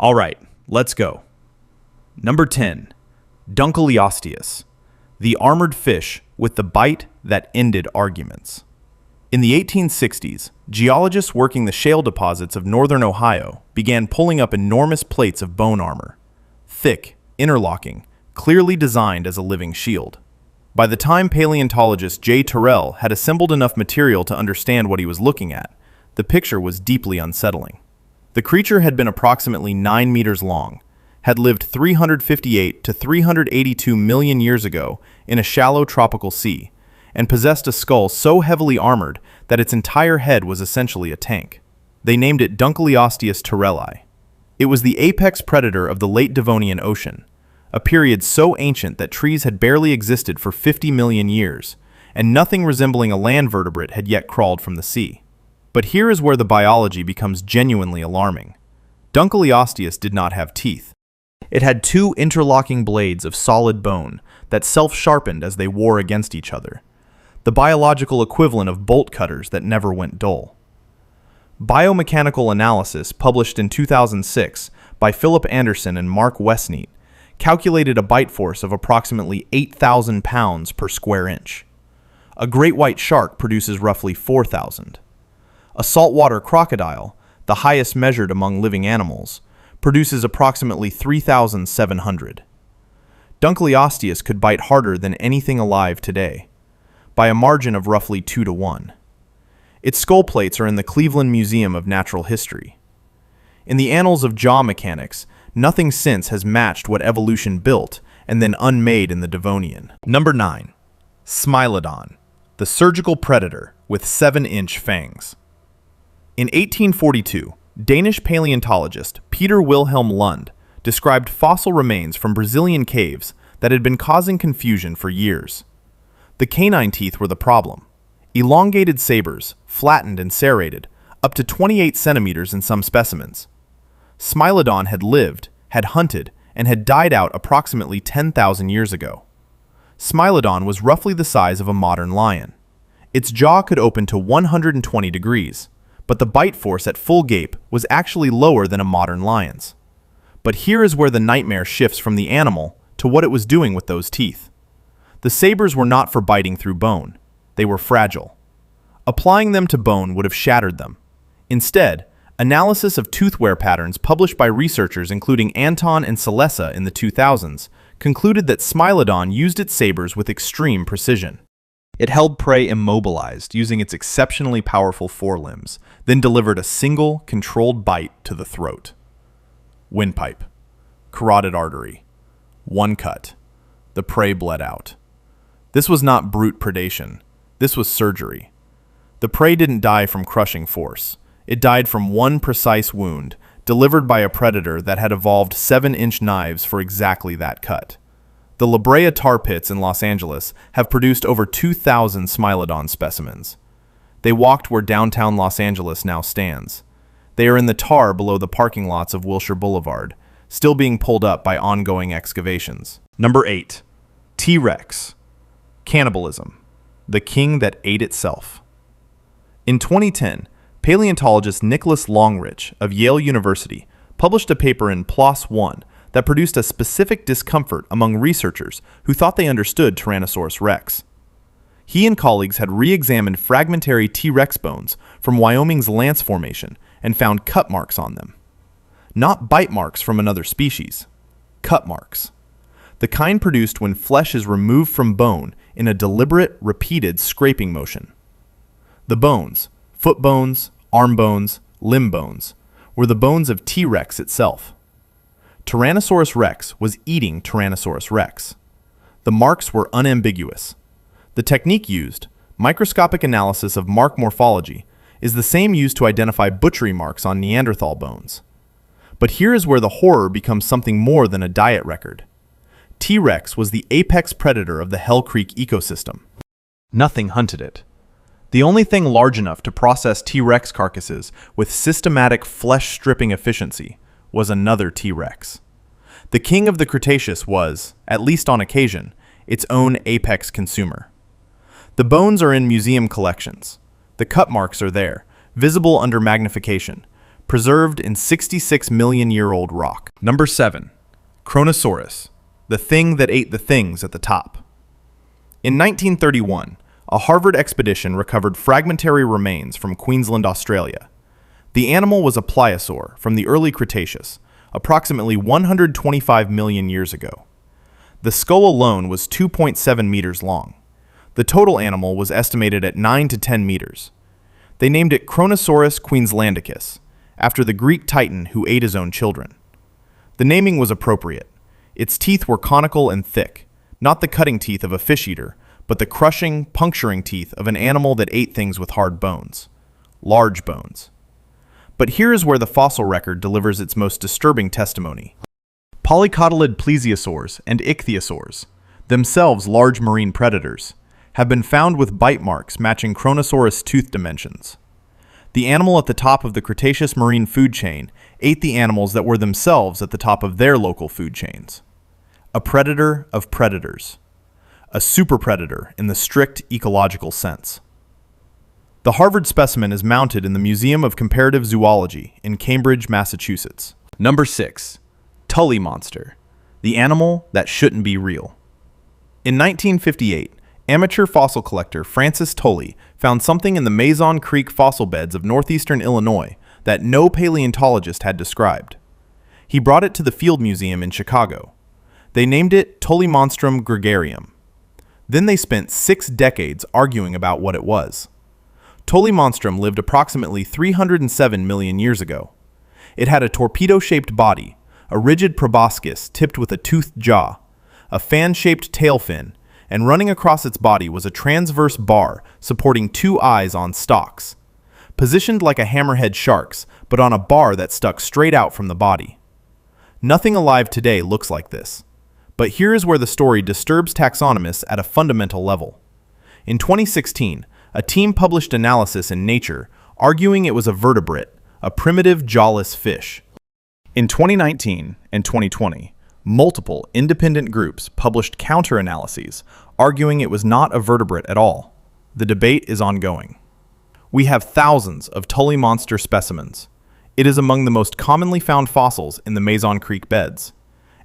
All right, let's go. Number 10. Dunkleosteus, the armored fish with the bite that ended arguments. In the 1860s, geologists working the shale deposits of northern Ohio began pulling up enormous plates of bone armor, thick, interlocking, clearly designed as a living shield. By the time paleontologist J. Terrell had assembled enough material to understand what he was looking at, the picture was deeply unsettling. The creature had been approximately 9 meters long, had lived 358 to 382 million years ago in a shallow tropical sea, and possessed a skull so heavily armored that its entire head was essentially a tank. They named it Dunkleosteus terrelli. It was the apex predator of the late Devonian Ocean, a period so ancient that trees had barely existed for 50 million years, and nothing resembling a land vertebrate had yet crawled from the sea. But here is where the biology becomes genuinely alarming. Dunkleosteus did not have teeth. It had two interlocking blades of solid bone that self-sharpened as they wore against each other, the biological equivalent of bolt cutters that never went dull. Biomechanical analysis published in 2006 by Philip Anderson and Mark Westneat calculated a bite force of approximately 8,000 pounds per square inch. A great white shark produces roughly 4,000. A saltwater crocodile, the highest measured among living animals, produces approximately 3,700. Dunkleosteus could bite harder than anything alive today, by a margin of roughly 2 to 1. Its skull plates are in the Cleveland Museum of Natural History. In the annals of jaw mechanics, nothing since has matched what evolution built and then unmade in the Devonian. Number 9. Smilodon, the surgical predator with 7-inch fangs. In 1842, Danish paleontologist Peter Wilhelm Lund described fossil remains from Brazilian caves that had been causing confusion for years. The canine teeth were the problem. Elongated sabers, flattened and serrated, up to 28 centimeters in some specimens. Smilodon had lived, had hunted, and had died out approximately 10,000 years ago. Smilodon was roughly the size of a modern lion. Its jaw could open to 120 degrees, but the bite force at full gape was actually lower than a modern lion's. But here is where the nightmare shifts from the animal to what it was doing with those teeth. The sabers were not for biting through bone. They were fragile. Applying them to bone would have shattered them. Instead, analysis of tooth wear patterns published by researchers including Anton and Salesa in the 2000s concluded that Smilodon used its sabers with extreme precision. It held prey immobilized using its exceptionally powerful forelimbs, then delivered a single, controlled bite to the throat. Windpipe. Carotid artery. One cut. The prey bled out. This was not brute predation. This was surgery. The prey didn't die from crushing force. It died from one precise wound, delivered by a predator that had evolved 7-inch knives for exactly that cut. The Brea Tar Pits in Los Angeles have produced over 2,000 Smilodon specimens. They walked where downtown Los Angeles now stands. They are in the tar below the parking lots of Wilshire Boulevard, still being pulled up by ongoing excavations. Number 8. T-Rex. Cannibalism. The king that ate itself. In 2010, paleontologist Nicholas Longrich of Yale University published a paper in PLOS One that produced a specific discomfort among researchers who thought they understood Tyrannosaurus rex. He and colleagues had re-examined fragmentary T-Rex bones from Wyoming's Lance Formation and found cut marks on them. Not bite marks from another species. Cut marks. The kind produced when flesh is removed from bone in a deliberate, repeated scraping motion. The bones, foot bones, arm bones, limb bones, were the bones of T-Rex itself. Tyrannosaurus rex was eating Tyrannosaurus rex. The marks were unambiguous. The technique used, microscopic analysis of mark morphology, is the same used to identify butchery marks on Neanderthal bones. But here is where the horror becomes something more than a diet record. T-Rex was the apex predator of the Hell Creek ecosystem. Nothing hunted it. The only thing large enough to process T-Rex carcasses with systematic flesh-stripping efficiency was another T-Rex. The king of the Cretaceous was, at least on occasion, its own apex consumer. The bones are in museum collections. The cut marks are there, visible under magnification, preserved in 66-million-year-old rock. Number 7. Kronosaurus, the thing that ate the things at the top. In 1931, a Harvard expedition recovered fragmentary remains from Queensland, Australia. The animal was a pliosaur from the early Cretaceous, approximately 125 million years ago. The skull alone was 2.7 meters long. The total animal was estimated at 9 to 10 meters. They named it Kronosaurus queenslandicus, after the Greek titan who ate his own children. The naming was appropriate. Its teeth were conical and thick, not the cutting teeth of a fish eater, but the crushing, puncturing teeth of an animal that ate things with hard bones. Large bones. But here is where the fossil record delivers its most disturbing testimony. Polycotyledonid plesiosaurs and ichthyosaurs, themselves large marine predators, have been found with bite marks matching Kronosaurus tooth dimensions. The animal at the top of the Cretaceous marine food chain ate the animals that were themselves at the top of their local food chains. A predator of predators. A superpredator in the strict ecological sense. The Harvard specimen is mounted in the Museum of Comparative Zoology in Cambridge, Massachusetts. Number 6. Tully Monster, the animal that shouldn't be real. In 1958, amateur fossil collector Francis Tully found something in the Mason Creek fossil beds of northeastern Illinois that no paleontologist had described. He brought it to the Field Museum in Chicago. They named it Tully Monstrum gregarium. Then they spent 6 decades arguing about what it was. Tully Monstrum lived approximately 307 million years ago. It had a torpedo-shaped body, a rigid proboscis tipped with a toothed jaw, a fan-shaped tail fin, and running across its body was a transverse bar supporting 2 eyes on stalks, positioned like a hammerhead shark's, but on a bar that stuck straight out from the body. Nothing alive today looks like this. But here is where the story disturbs taxonomists at a fundamental level. In 2016, a team published analysis in Nature arguing it was a vertebrate, a primitive jawless fish. In 2019 and 2020, multiple independent groups published counter-analyses arguing it was not a vertebrate at all. The debate is ongoing. We have thousands of Tully Monster specimens. It is among the most commonly found fossils in the Mason Creek beds,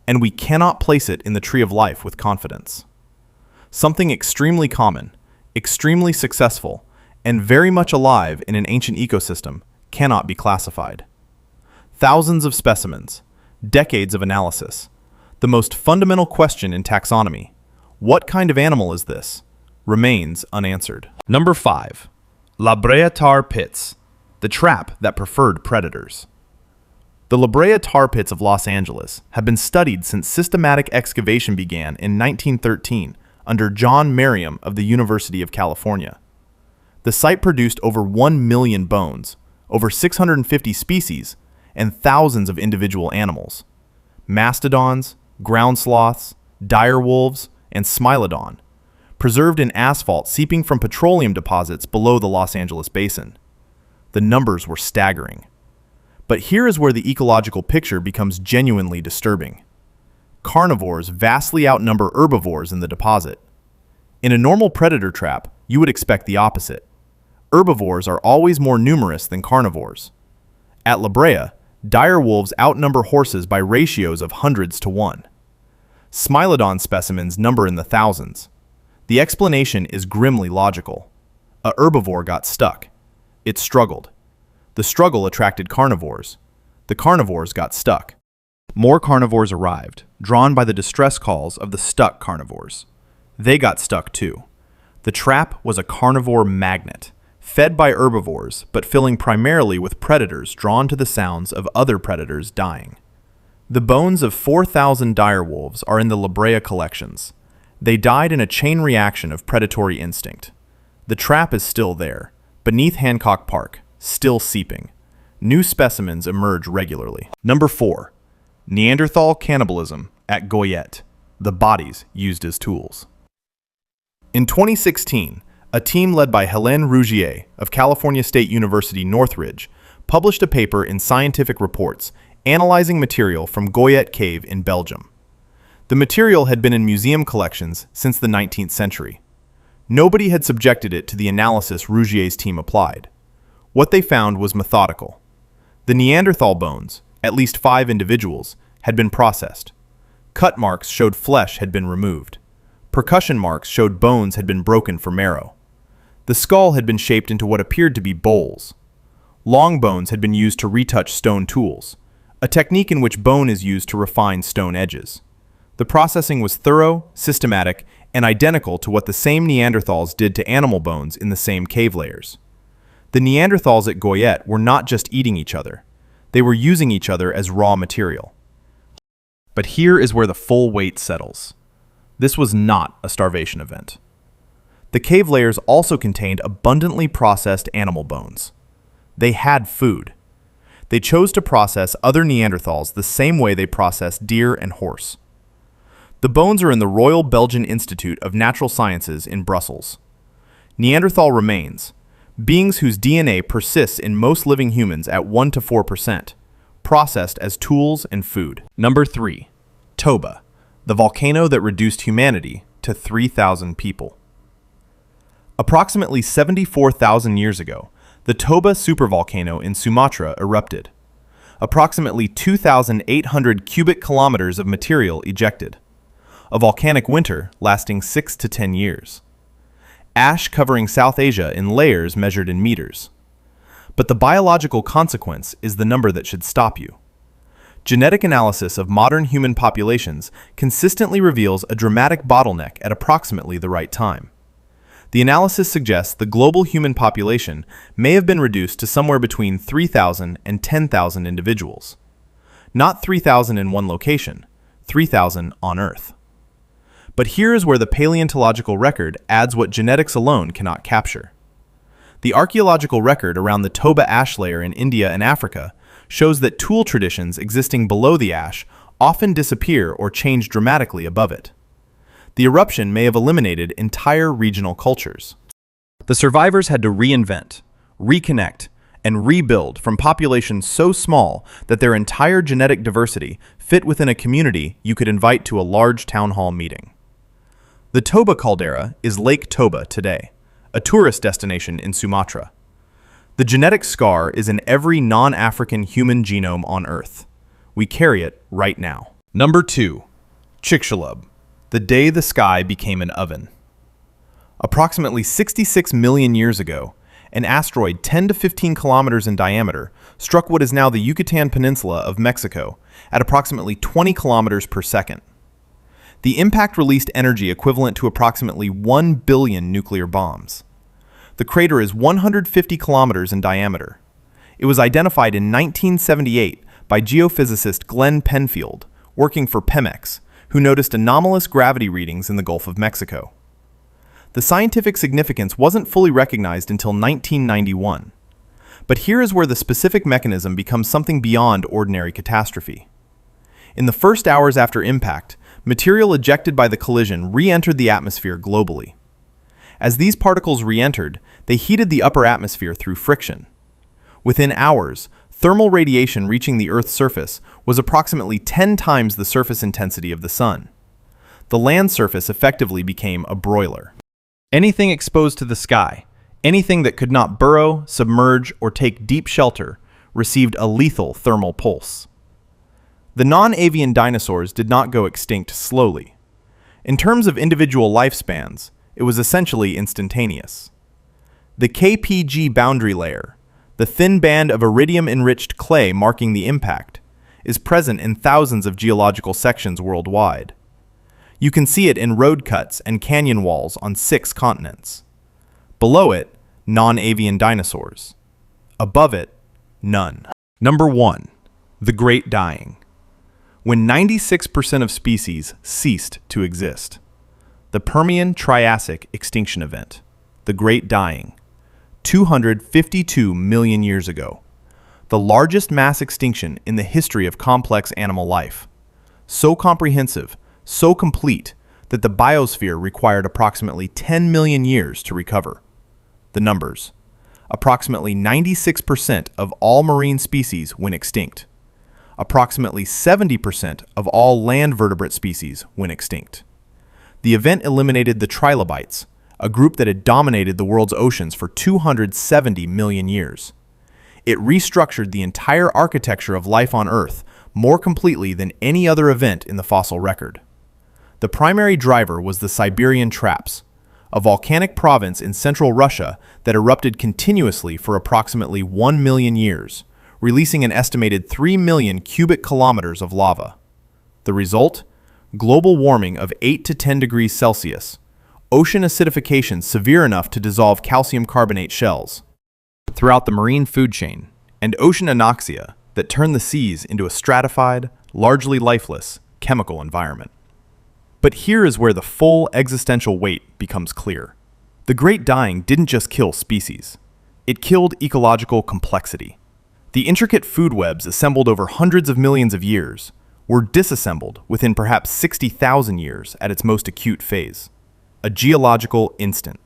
and we cannot place it in the tree of life with confidence. Something extremely common, extremely successful, and very much alive in an ancient ecosystem cannot be classified. Thousands of specimens, decades of analysis. The most fundamental question in taxonomy, what kind of animal is this, remains unanswered. Number 5. Brea Tar Pits, the trap that preferred predators. The Brea Tar Pits of Los Angeles have been studied since systematic excavation began in 1913 under John Merriam of the University of California. The site produced over 1 million bones, over 650 species, and thousands of individual animals. Mastodons, ground sloths, dire wolves, and Smilodon, preserved in asphalt seeping from petroleum deposits below the Los Angeles basin. The numbers were staggering. But here is where the ecological picture becomes genuinely disturbing. Carnivores vastly outnumber herbivores in the deposit. In a normal predator trap, you would expect the opposite. Herbivores are always more numerous than carnivores. At La Brea, dire wolves outnumber horses by ratios of hundreds to 1. Smilodon specimens number in the thousands. The explanation is grimly logical. A herbivore got stuck. It struggled. The struggle attracted carnivores. The carnivores got stuck. More carnivores arrived, drawn by the distress calls of the stuck carnivores. They got stuck too. The trap was a carnivore magnet, fed by herbivores, but filling primarily with predators drawn to the sounds of other predators dying. The bones of 4,000 dire wolves are in the La Brea collections. They died in a chain reaction of predatory instinct. The trap is still there, beneath Hancock Park, still seeping. New specimens emerge regularly. Number 4. Neanderthal Cannibalism at Goyette, the bodies used as tools. In 2016, a team led by Hélène Rougier of California State University Northridge published a paper in Scientific Reports analyzing material from Goyette Cave in Belgium. The material had been in museum collections since the 19th century. Nobody had subjected it to the analysis Rougier's team applied. What they found was methodical. The Neanderthal bones, at least 5 individuals, had been processed. Cut marks showed flesh had been removed. Percussion marks showed bones had been broken for marrow. The skull had been shaped into what appeared to be bowls. Long bones had been used to retouch stone tools, a technique in which bone is used to refine stone edges. The processing was thorough, systematic, and identical to what the same Neanderthals did to animal bones in the same cave layers. The Neanderthals at Goyet were not just eating each other. They were using each other as raw material. But here is where the full weight settles. This was not a starvation event. The cave layers also contained abundantly processed animal bones. They had food. They chose to process other Neanderthals the same way they processed deer and horse. The bones are in the Royal Belgian Institute of Natural Sciences in Brussels. Neanderthal remains, beings whose DNA persists in most living humans at 1 to 4%, processed as tools and food. Number 3. Toba, the volcano that reduced humanity to 3,000 people. Approximately 74,000 years ago, the Toba Supervolcano in Sumatra erupted. Approximately 2,800 cubic kilometers of material ejected. A volcanic winter lasting 6 to 10 years. Ash covering South Asia in layers measured in meters. But the biological consequence is the number that should stop you. Genetic analysis of modern human populations consistently reveals a dramatic bottleneck at approximately the right time. The analysis suggests the global human population may have been reduced to somewhere between 3,000 and 10,000 individuals. Not 3,000 in one location, 3,000 on Earth. But here is where the paleontological record adds what genetics alone cannot capture. The archaeological record around the Toba ash layer in India and Africa shows that tool traditions existing below the ash often disappear or change dramatically above it. The eruption may have eliminated entire regional cultures. The survivors had to reinvent, reconnect, and rebuild from populations so small that their entire genetic diversity fit within a community you could invite to a large town hall meeting. The Toba caldera is Lake Toba today, a tourist destination in Sumatra. The genetic scar is in every non-African human genome on Earth. We carry it right now. Number 2. Chicxulub, the day the sky became an oven. Approximately 66 million years ago, an asteroid 10 to 15 kilometers in diameter struck what is now the Yucatan Peninsula of Mexico at approximately 20 kilometers per second. The impact released energy equivalent to approximately 1 billion nuclear bombs. The crater is 150 kilometers in diameter. It was identified in 1978 by geophysicist Glenn Penfield, working for Pemex, who noticed anomalous gravity readings in the Gulf of Mexico. The scientific significance wasn't fully recognized until 1991. But here is where the specific mechanism becomes something beyond ordinary catastrophe. In the first hours after impact, material ejected by the collision re-entered the atmosphere globally. As these particles re-entered, they heated the upper atmosphere through friction. Within hours, thermal radiation reaching the Earth's surface was approximately 10 times the surface intensity of the Sun. The land surface effectively became a broiler. Anything exposed to the sky, anything that could not burrow, submerge, or take deep shelter, received a lethal thermal pulse. The non-avian dinosaurs did not go extinct slowly. In terms of individual lifespans, it was essentially instantaneous. The KPG boundary layer, the thin band of iridium-enriched clay marking the impact, is present in thousands of geological sections worldwide. You can see it in road cuts and canyon walls on 6 continents. Below it, non-avian dinosaurs. Above it, none. Number 1. The Great Dying. When 96% of species ceased to exist. The Permian-Triassic extinction event, the Great Dying, 252 million years ago. The largest mass extinction in the history of complex animal life. So comprehensive, so complete, that the biosphere required approximately 10 million years to recover. The numbers. Approximately 96% of all marine species went extinct. Approximately 70% of all land vertebrate species went extinct. The event eliminated the trilobites, a group that had dominated the world's oceans for 270 million years. It restructured the entire architecture of life on Earth more completely than any other event in the fossil record. The primary driver was the Siberian Traps, a volcanic province in central Russia that erupted continuously for approximately 1 million years, releasing an estimated 3 million cubic kilometers of lava. The result? Global warming of 8 to 10 degrees Celsius, ocean acidification severe enough to dissolve calcium carbonate shells throughout the marine food chain, and ocean anoxia that turned the seas into a stratified, largely lifeless, chemical environment. But here is where the full existential weight becomes clear. The Great Dying didn't just kill species. It killed ecological complexity. The intricate food webs assembled over hundreds of millions of years were disassembled within perhaps 60,000 years at its most acute phase. A geological instant.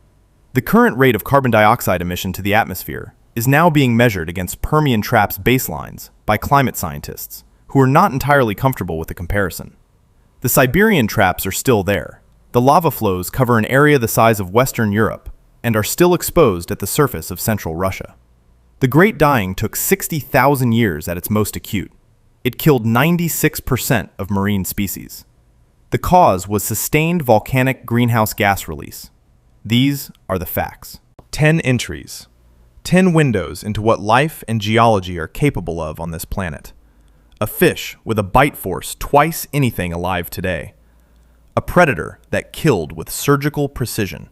The current rate of carbon dioxide emission to the atmosphere is now being measured against Permian Traps baselines by climate scientists, who are not entirely comfortable with the comparison. The Siberian Traps are still there. The lava flows cover an area the size of Western Europe and are still exposed at the surface of central Russia. The Great Dying took 60,000 years at its most acute. It killed 96% of marine species. The cause was sustained volcanic greenhouse gas release. These are the facts. 10 entries. 10 windows into what life and geology are capable of on this planet. A fish with a bite force twice anything alive today. A predator that killed with surgical precision.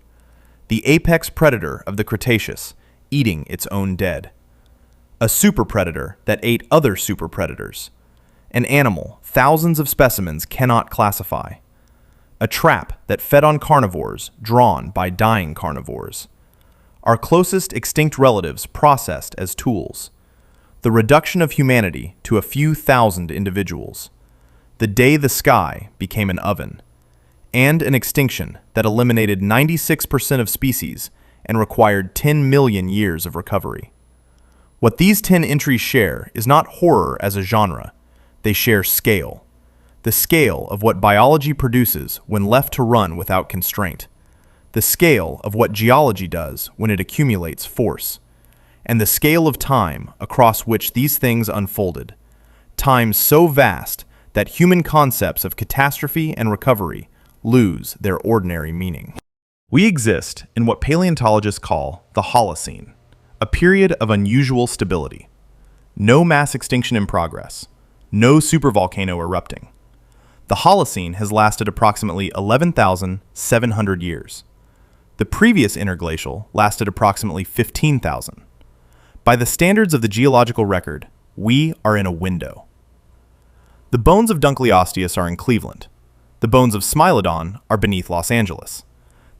The apex predator of the Cretaceous, eating its own dead. A superpredator that ate other superpredators. An animal thousands of specimens cannot classify. A trap that fed on carnivores drawn by dying carnivores. Our closest extinct relatives processed as tools. The reduction of humanity to a few thousand individuals. The day the sky became an oven. And an extinction that eliminated 96% of species and required 10 million years of recovery. What these 10 entries share is not horror as a genre. They share scale. The scale of what biology produces when left to run without constraint. The scale of what geology does when it accumulates force. And the scale of time across which these things unfolded. Time so vast that human concepts of catastrophe and recovery lose their ordinary meaning. We exist in what paleontologists call the Holocene, a period of unusual stability. No mass extinction in progress. No supervolcano erupting. The Holocene has lasted approximately 11,700 years. The previous interglacial lasted approximately 15,000. By the standards of the geological record, we are in a window. The bones of Dunkleosteus are in Cleveland. The bones of Smilodon are beneath Los Angeles.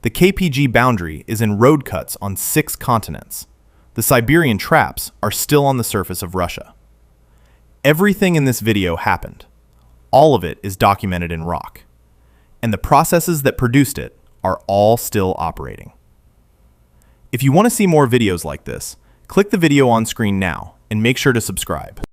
The KPG boundary is in road cuts on 6 continents. The Siberian Traps are still on the surface of Russia. Everything in this video happened. All of it is documented in rock. And the processes that produced it are all still operating. If you want to see more videos like this, click the video on screen now and make sure to subscribe.